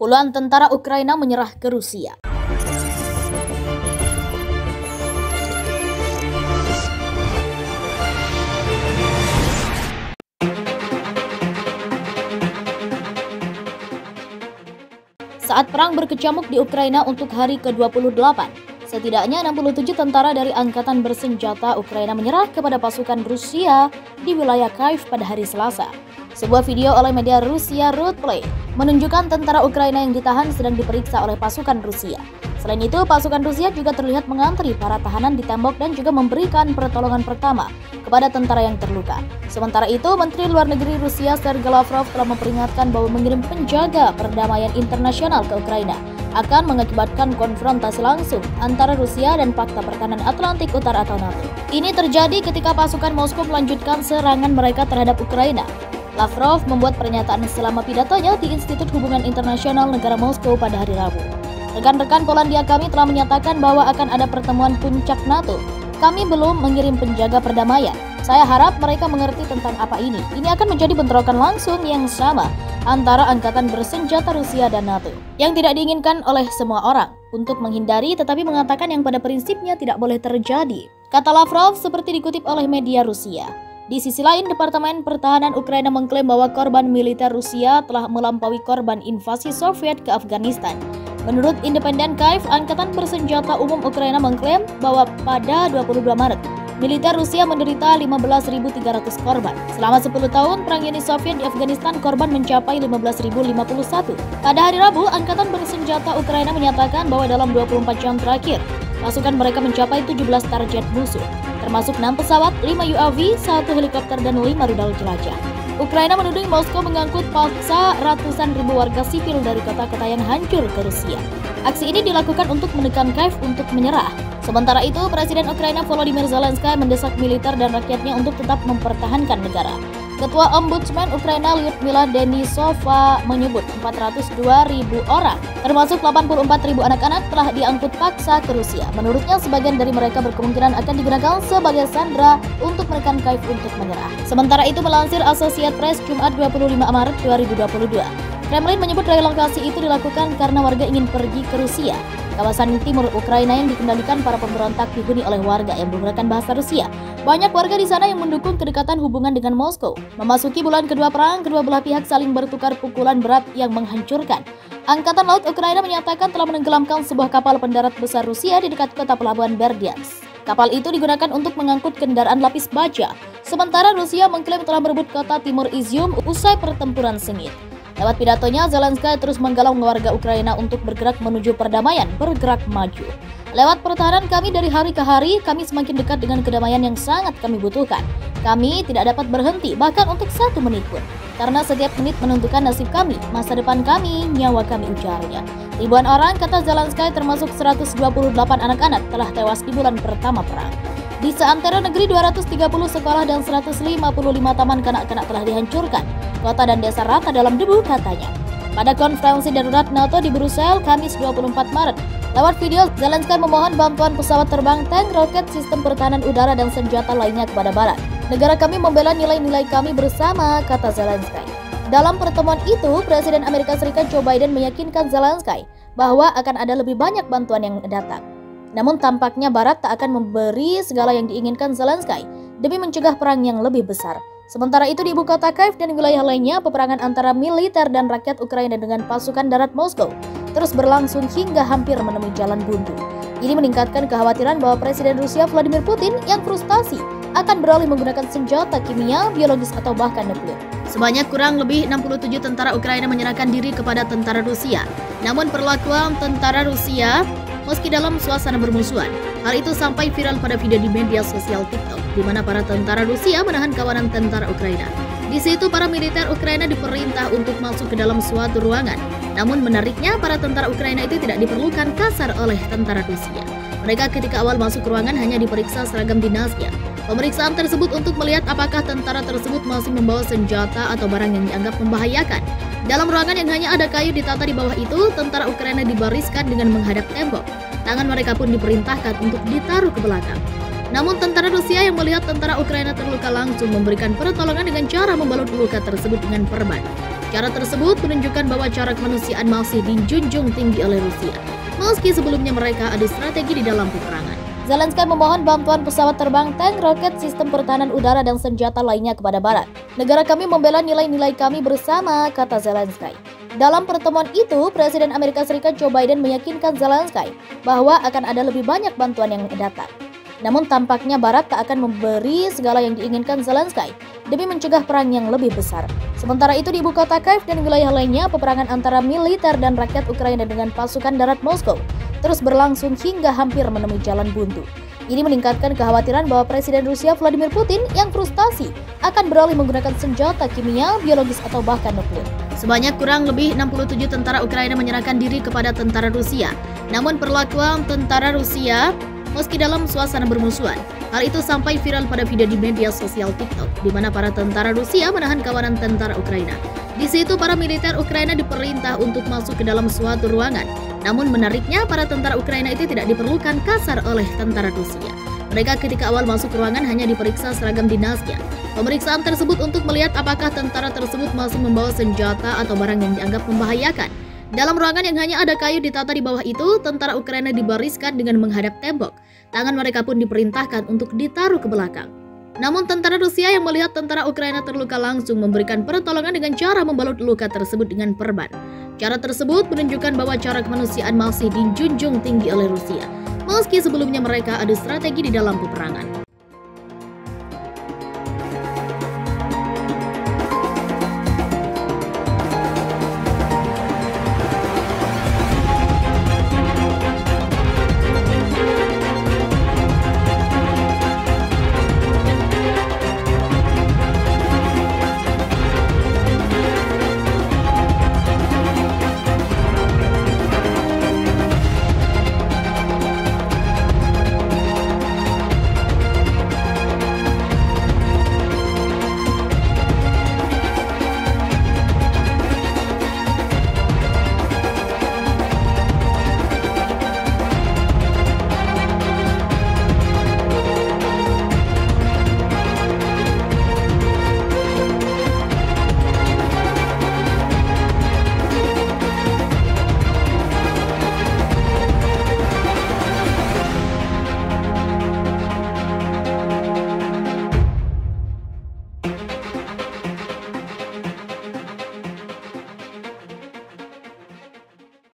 Puluhan tentara Ukraina menyerah ke Rusia. Saat perang berkecamuk di Ukraina untuk hari ke-28, setidaknya 67 tentara dari Angkatan Bersenjata Ukraina menyerah kepada pasukan Rusia di wilayah Kyiv pada hari Selasa. Sebuah video oleh media Rusia Ruteplay menunjukkan tentara Ukraina yang ditahan sedang diperiksa oleh pasukan Rusia. Selain itu, pasukan Rusia juga terlihat mengantri para tahanan di tembok dan juga memberikan pertolongan pertama kepada tentara yang terluka. Sementara itu, Menteri Luar Negeri Rusia Sergei Lavrov telah memperingatkan bahwa mengirim penjaga perdamaian internasional ke Ukraina akan mengakibatkan konfrontasi langsung antara Rusia dan Pakta Pertahanan Atlantik Utara atau NATO. Ini terjadi ketika pasukan Moskow melanjutkan serangan mereka terhadap Ukraina. Lavrov membuat pernyataan selama pidatonya di Institut Hubungan Internasional Negara Moskow pada hari Rabu. Rekan-rekan Polandia kami telah menyatakan bahwa akan ada pertemuan puncak NATO. Kami belum mengirim penjaga perdamaian. Saya harap mereka mengerti tentang apa ini. Ini akan menjadi bentrokan langsung yang sama antara angkatan bersenjata Rusia dan NATO, yang tidak diinginkan oleh semua orang, untuk menghindari tetapi mengatakan yang pada prinsipnya tidak boleh terjadi, kata Lavrov seperti dikutip oleh media Rusia. Di sisi lain, Departemen Pertahanan Ukraina mengklaim bahwa korban militer Rusia telah melampaui korban invasi Soviet ke Afghanistan. Menurut Independen Kyiv, Angkatan Bersenjata Umum Ukraina mengklaim bahwa pada 22 Maret, militer Rusia menderita 15.300 korban. Selama 10 tahun Perang Uni Soviet di Afghanistan, korban mencapai 15.051. Pada hari Rabu, Angkatan Bersenjata Ukraina menyatakan bahwa dalam 24 jam terakhir, pasukan mereka mencapai 17 target musuh, termasuk 6 pesawat, 5 UAV, 1 helikopter, dan 5 rudal jelajah. Ukraina menuding Moskow mengangkut paksa ratusan ribu warga sipil dari kota-kota yang hancur ke Rusia. Aksi ini dilakukan untuk menekan Kyiv untuk menyerah. Sementara itu, Presiden Ukraina Volodymyr Zelensky mendesak militer dan rakyatnya untuk tetap mempertahankan negara. Ketua Ombudsman Ukraina Lyudmila Denisova menyebut 402.000 orang, termasuk 84.000 anak-anak, telah diangkut paksa ke Rusia. Menurutnya, sebagian dari mereka berkemungkinan akan digunakan sebagai sandera untuk menekan Kyiv untuk menyerah. Sementara itu, melansir Associated Press Jumat 25 Maret 2022, Kremlin menyebut relokasi itu dilakukan karena warga ingin pergi ke Rusia. Kawasan timur Ukraina yang dikendalikan para pemberontak dihuni oleh warga yang menggunakan bahasa Rusia. Banyak warga di sana yang mendukung kedekatan hubungan dengan Moskow. Memasuki bulan kedua perang, kedua belah pihak saling bertukar pukulan berat yang menghancurkan. Angkatan Laut Ukraina menyatakan telah menenggelamkan sebuah kapal pendarat besar Rusia di dekat kota pelabuhan Berdyansk. Kapal itu digunakan untuk mengangkut kendaraan lapis baja. Sementara Rusia mengklaim telah merebut kota timur Izium usai pertempuran sengit. Lewat pidatonya, Zelensky terus menggalau warga Ukraina untuk bergerak menuju perdamaian, bergerak maju. Lewat pertahanan kami dari hari ke hari, kami semakin dekat dengan kedamaian yang sangat kami butuhkan. Kami tidak dapat berhenti, bahkan untuk 1 menit pun. Karena setiap menit menentukan nasib kami, masa depan kami, nyawa kami, ujarnya. Ribuan orang, kata Zelensky, termasuk 128 anak-anak, telah tewas di bulan pertama perang. Di seantero negeri, 230 sekolah dan 155 taman kanak-kanak telah dihancurkan. Kota dan desa rata dalam debu, katanya. Pada konferensi darurat NATO di Brussels, Kamis 24 Maret, lewat video, Zelensky memohon bantuan pesawat terbang, tank, roket, sistem pertahanan udara, dan senjata lainnya kepada Barat. Negara kami membela nilai-nilai kami bersama, kata Zelensky. Dalam pertemuan itu, Presiden Amerika Serikat Joe Biden meyakinkan Zelensky bahwa akan ada lebih banyak bantuan yang datang. Namun tampaknya Barat tak akan memberi segala yang diinginkan Zelensky demi mencegah perang yang lebih besar. Sementara itu di ibu kota Kyiv dan wilayah lainnya, peperangan antara militer dan rakyat Ukraina dengan pasukan darat Moskow terus berlangsung hingga hampir menemui jalan buntu. Ini meningkatkan kekhawatiran bahwa Presiden Rusia Vladimir Putin yang frustasi akan beralih menggunakan senjata kimia, biologis, atau bahkan nuklir. Sebanyak kurang lebih 67 tentara Ukraina menyerahkan diri kepada tentara Rusia. Namun perlakuan tentara Rusia meski dalam suasana bermusuhan. Hal itu sampai viral pada video di media sosial TikTok, di mana para tentara Rusia menahan kawanan tentara Ukraina. Di situ para militer Ukraina diperintah untuk masuk ke dalam suatu ruangan. Namun menariknya, para tentara Ukraina itu tidak diperlukan kasar oleh tentara Rusia. Mereka ketika awal masuk ruangan hanya diperiksa seragam dinasnya. Pemeriksaan tersebut untuk melihat apakah tentara tersebut masih membawa senjata atau barang yang dianggap membahayakan. Dalam ruangan yang hanya ada kayu ditata di bawah itu, tentara Ukraina dibariskan dengan menghadap tembok. Tangan mereka pun diperintahkan untuk ditaruh ke belakang. Namun tentara Rusia yang melihat tentara Ukraina terluka langsung memberikan pertolongan dengan cara membalut luka tersebut dengan perban. Cara tersebut menunjukkan bahwa cara kemanusiaan masih dijunjung tinggi oleh Rusia, meski sebelumnya mereka adu strategi di dalam peperangan. Zelensky memohon bantuan pesawat terbang, tank, roket, sistem pertahanan udara, dan senjata lainnya kepada Barat. Negara kami membela nilai-nilai kami bersama, kata Zelensky. Dalam pertemuan itu, Presiden Amerika Serikat Joe Biden meyakinkan Zelensky bahwa akan ada lebih banyak bantuan yang datang. Namun tampaknya Barat tak akan memberi segala yang diinginkan Zelensky demi mencegah perang yang lebih besar. Sementara itu di ibu kota Kyiv dan wilayah lainnya, peperangan antara militer dan rakyat Ukraina dengan pasukan darat Moskow terus berlangsung hingga hampir menemui jalan buntu. Ini meningkatkan kekhawatiran bahwa Presiden Rusia Vladimir Putin yang frustasi akan beralih menggunakan senjata kimia, biologis, atau bahkan nuklir. Sebanyak kurang lebih 67 tentara Ukraina menyerahkan diri kepada tentara Rusia. Namun perlakuan tentara Rusia meski dalam suasana bermusuhan. Hal itu sampai viral pada video di media sosial TikTok, di mana para tentara Rusia menahan kawanan tentara Ukraina. Di situ para militer Ukraina diperintah untuk masuk ke dalam suatu ruangan. Namun menariknya, para tentara Ukraina itu tidak diperlukan kasar oleh tentara Rusia. Mereka ketika awal masuk ruangan hanya diperiksa seragam dinasnya. Pemeriksaan tersebut untuk melihat apakah tentara tersebut masih membawa senjata atau barang yang dianggap membahayakan. Dalam ruangan yang hanya ada kayu ditata di bawah itu, tentara Ukraina dibariskan dengan menghadap tembok. Tangan mereka pun diperintahkan untuk ditaruh ke belakang. Namun tentara Rusia yang melihat tentara Ukraina terluka langsung memberikan pertolongan dengan cara membalut luka tersebut dengan perban. Cara tersebut menunjukkan bahwa cara kemanusiaan masih dijunjung tinggi oleh Rusia, meski sebelumnya mereka adu strategi di dalam peperangan.